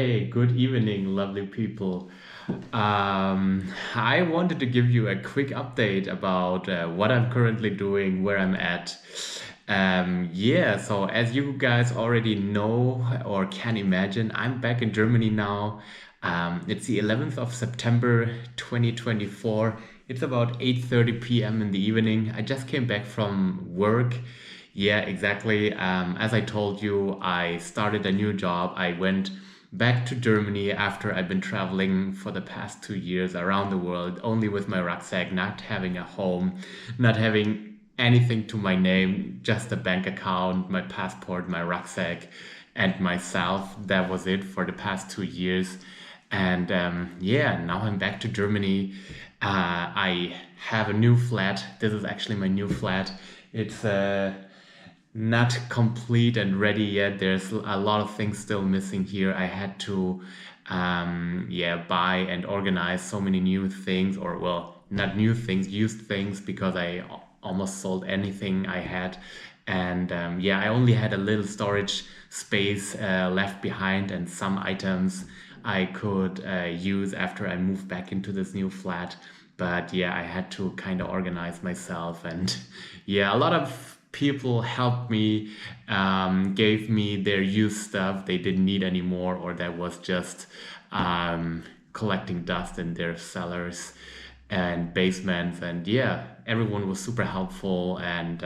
Hey, good evening, lovely people. I wanted to give you a quick update about what I'm currently doing, where I'm at. So as you guys already know or can imagine, I'm back in Germany now. It's the 11th of September 2024. It's about 8:30 p.m. in the evening. I just came back from work. Yeah, exactly. As I told you, I started a new job. I went back to Germany after I've been traveling for the past 2 years around the world, only with my rucksack, not having a home, not having anything to my name, just a bank account, my passport, my rucksack, and myself. That was it for the past 2 years. And now I'm back to Germany. I have a new flat. This is actually my new flat. It's not complete and ready yet. There's a lot of things still missing here. I had to buy and organize so many new things, or well, not new things, used things, because I almost sold anything I had. And I only had a little storage space left behind, and some items I could use after I moved back into this new flat. But yeah, I had to kind of organize myself, and yeah, a lot of people helped me, gave me their used stuff they didn't need anymore, or that was just collecting dust in their cellars and basements. And yeah, everyone was super helpful, and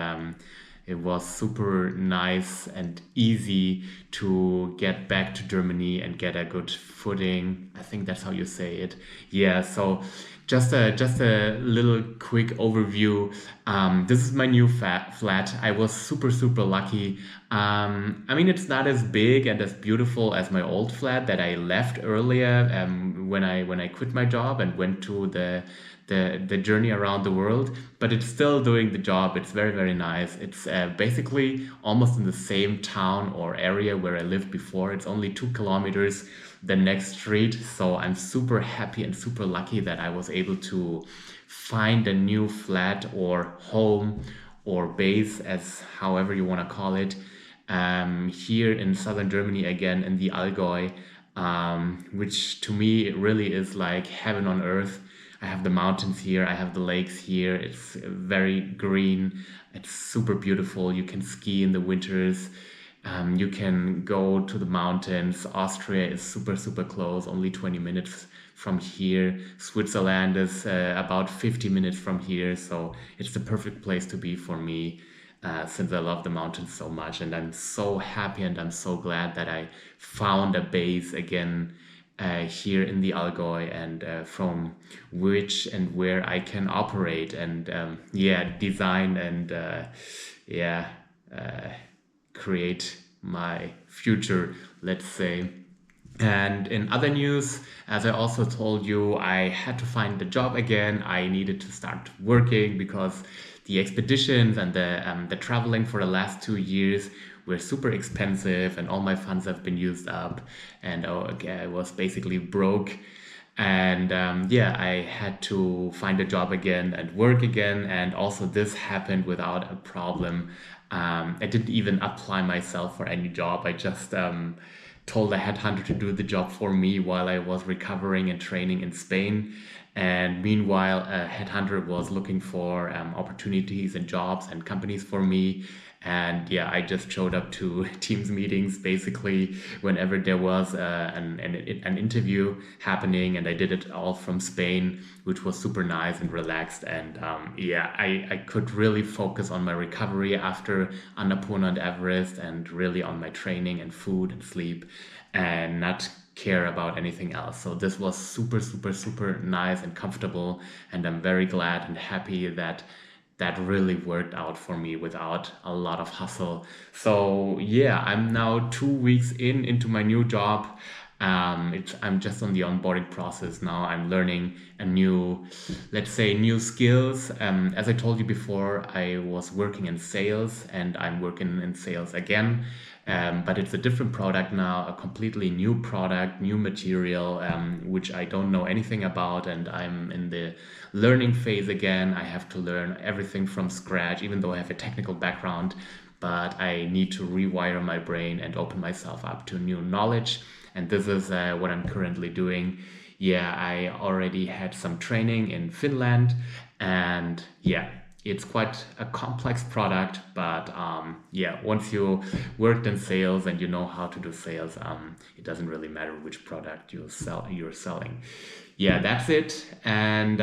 it was super nice and easy to get back to Germany and get a good footing. I think that's how you say it. Yeah, so just a little quick overview. This is my new flat. I was super lucky. I mean, it's not as big and as beautiful as my old flat that I left earlier, when I quit my job and went to the journey around the world, but it's still doing the job. It's very nice. It's basically almost in the same town or area where I lived before. It's only 2 kilometers the next street. So I'm super happy and super lucky that I was able to find a new flat or home or base, as however you want to call it, here in southern Germany, again in the Allgäu, which to me it really is like heaven on earth. I have the mountains here, I have the lakes here. It's very green, it's super beautiful. You can ski in the winters. You can go to the mountains. Austria is super close, only 20 minutes from here. Switzerland is about 50 minutes from here. So it's the perfect place to be for me, since I love the mountains so much. And I'm so happy and I'm so glad that I found a base again here in the Allgäu, and from which and where I can operate and design and yeah, uh, create my future, let's say. And in other news, as I also told you, I had to find a job again. I needed to start working because the expeditions and the traveling for the last 2 years were super expensive, and all my funds have been used up. And okay, I was basically broke. And I had to find a job again and work again. And also, this happened without a problem. I didn't even apply myself for any job. I just told a headhunter to do the job for me while I was recovering and training in Spain. And meanwhile, a headhunter was looking for opportunities and jobs and companies for me. And yeah, I just showed up to Teams meetings basically whenever there was an interview happening, and I did it all from Spain, which was super nice and relaxed. And I could really focus on my recovery after Annapurna and Everest, and really on my training and food and sleep, and not care about anything else. So this was super nice and comfortable, and I'm very glad and happy that that really worked out for me without a lot of hustle. So yeah, I'm now 2 weeks into my new job. I'm just on the onboarding process now. I'm learning a new, let's say, new skills. As I told you before, I was working in sales, and I'm working in sales again. But it's a different product now, a completely new product, new material, which I don't know anything about, and I'm in the learning phase again. I have to learn everything from scratch, even though I have a technical background, but I need to rewire my brain and open myself up to new knowledge. and this is what I'm currently doing. Yeah, I already had some training in Finland, and yeah, it's quite a complex product, but yeah, once you worked in sales and you know how to do sales, it doesn't really matter which product you're selling. Yeah, that's it. And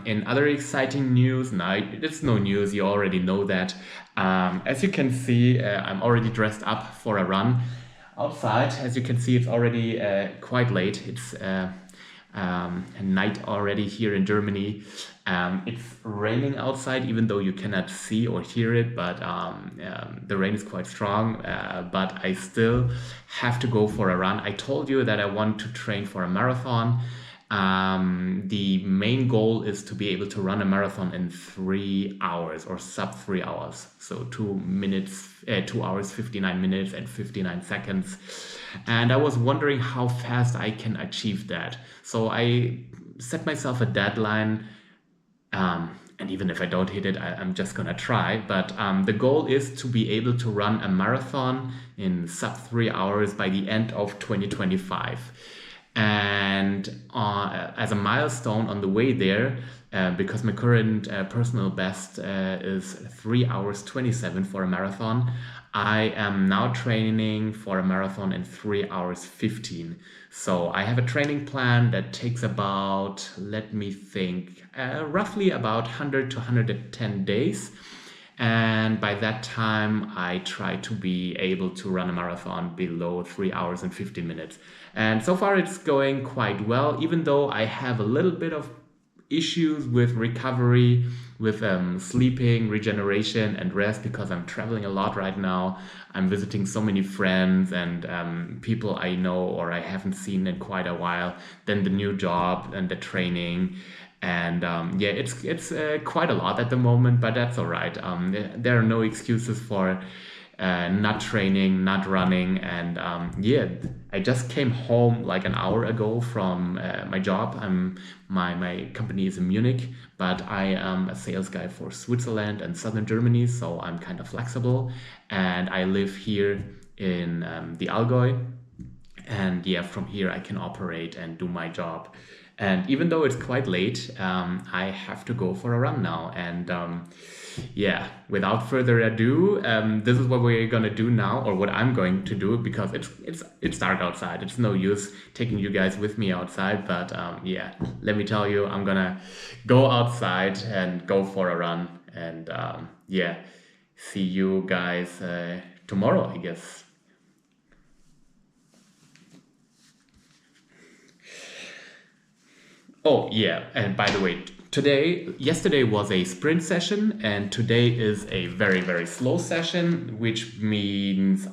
in other exciting news, now it's no news, you already know that. As you can see, I'm already dressed up for a run outside. As you can see, it's already quite late. It's night already here in Germany. It's raining outside, even though you cannot see or hear it, but the rain is quite strong. But I still have to go for a run. I told you that I want to train for a marathon. The main goal is to be able to run a marathon in 3 hours or sub 3 hours. So 2 hours, 59 minutes and 59 seconds. And I was wondering how fast I can achieve that. So I set myself a deadline. And even if I don't hit it, I'm just gonna try. But the goal is to be able to run a marathon in sub 3 hours by the end of 2025. And as a milestone on the way there, because my current personal best is 3 hours 27 for a marathon, I am now training for a marathon in 3 hours 15. So I have a training plan that takes about, let me think, roughly about 100 to 110 days. And by that time, I try to be able to run a marathon below 3 hours and 15 minutes. And so far it's going quite well, even though I have a little bit of issues with recovery, with sleeping, regeneration, and rest, because I'm traveling a lot right now. I'm visiting so many friends and people I know or I haven't seen in quite a while. Then the new job and the training. And yeah, it's quite a lot at the moment, but that's all right. There are no excuses for not training, not running. And yeah, I just came home like an hour ago from my job. My company is in Munich, but I am a sales guy for Switzerland and southern Germany, so I'm kind of flexible. And I live here in the Allgäu. And yeah, from here I can operate and do my job. And even though it's quite late, I have to go for a run now. And yeah, without further ado, this is what we're gonna do now, or what I'm going to do, because it's dark outside. It's no use taking you guys with me outside. But yeah, let me tell you, I'm gonna go outside and go for a run. And yeah, see you guys tomorrow, I guess. Oh, yeah. And by the way, yesterday was a sprint session, and today is a very, very slow session, which means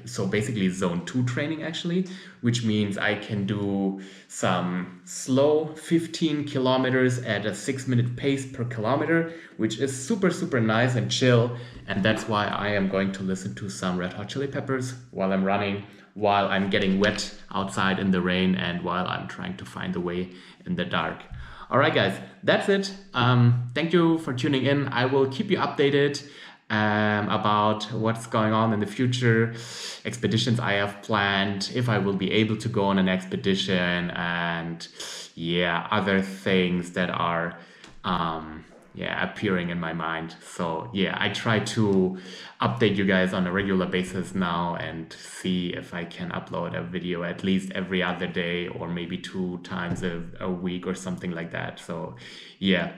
so basically zone 2 training actually, which means I can do some slow 15 kilometers at a 6-minute pace per kilometer, which is super, super nice and chill. And that's why I am going to listen to some Red Hot Chili Peppers while I'm running, while I'm getting wet outside in the rain, and while I'm trying to find the way in the dark. All right, guys, that's it. Thank you for tuning in. I will keep you updated about what's going on in the future, expeditions I have planned, if I will be able to go on an expedition, and yeah, other things that are appearing in my mind. So yeah, I try to update you guys on a regular basis now and see if I can upload a video at least every other day, or maybe 2 times a week or something like that. So yeah,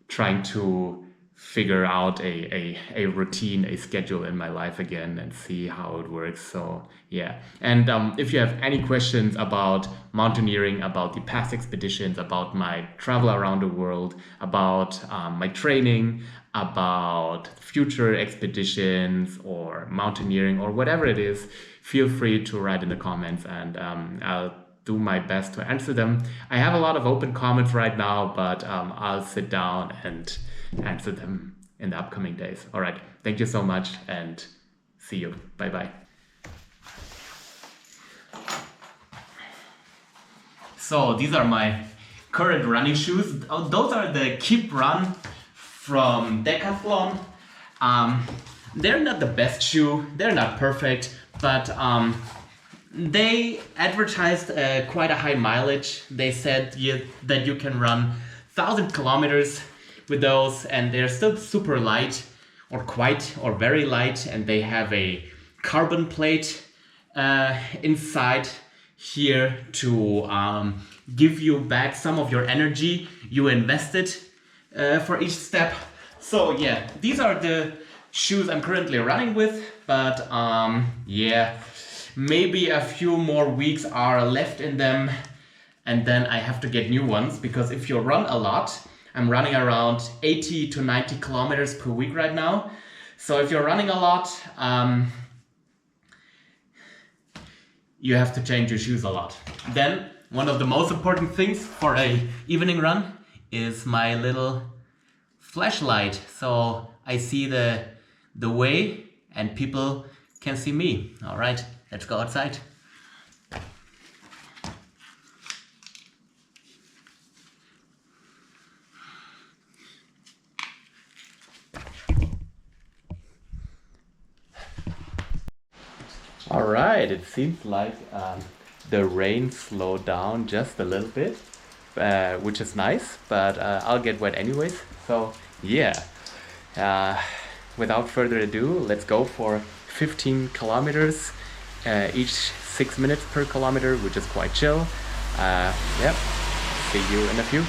trying to figure out a routine, a schedule in my life again, and see how it works. So yeah, and if you have any questions about mountaineering, about the past expeditions, about my travel around the world, about my training, about future expeditions or mountaineering or whatever it is, feel free to write in the comments, and I'll do my best to answer them. I have a lot of open comments right now, but I'll sit down and answer them in the upcoming days. All right. Thank you so much, and see you. Bye bye. So these are my current running shoes. Those are the Keep Run from Decathlon. They're not the best shoe. They're not perfect, but They advertised quite a high mileage. They said that you can run 1,000 kilometers with those, and they're still super light, or quite or very light, and they have a carbon plate inside here to give you back some of your energy you invested for each step. So yeah, these are the shoes I'm currently running with, but yeah, maybe a few more weeks are left in them, and then I have to get new ones, because if you run a lot, I'm running around 80 to 90 kilometers per week right now. So if you're running a lot, you have to change your shoes a lot. Then one of the most important things for a evening run is my little flashlight, so I see the way and people can see me. All right, let's go outside. All right, it seems like the rain slowed down just a little bit, which is nice, but I'll get wet anyways. So yeah, without further ado, let's go for 15 kilometers, each 6 minutes per kilometer, which is quite chill. Yep, see you in a few.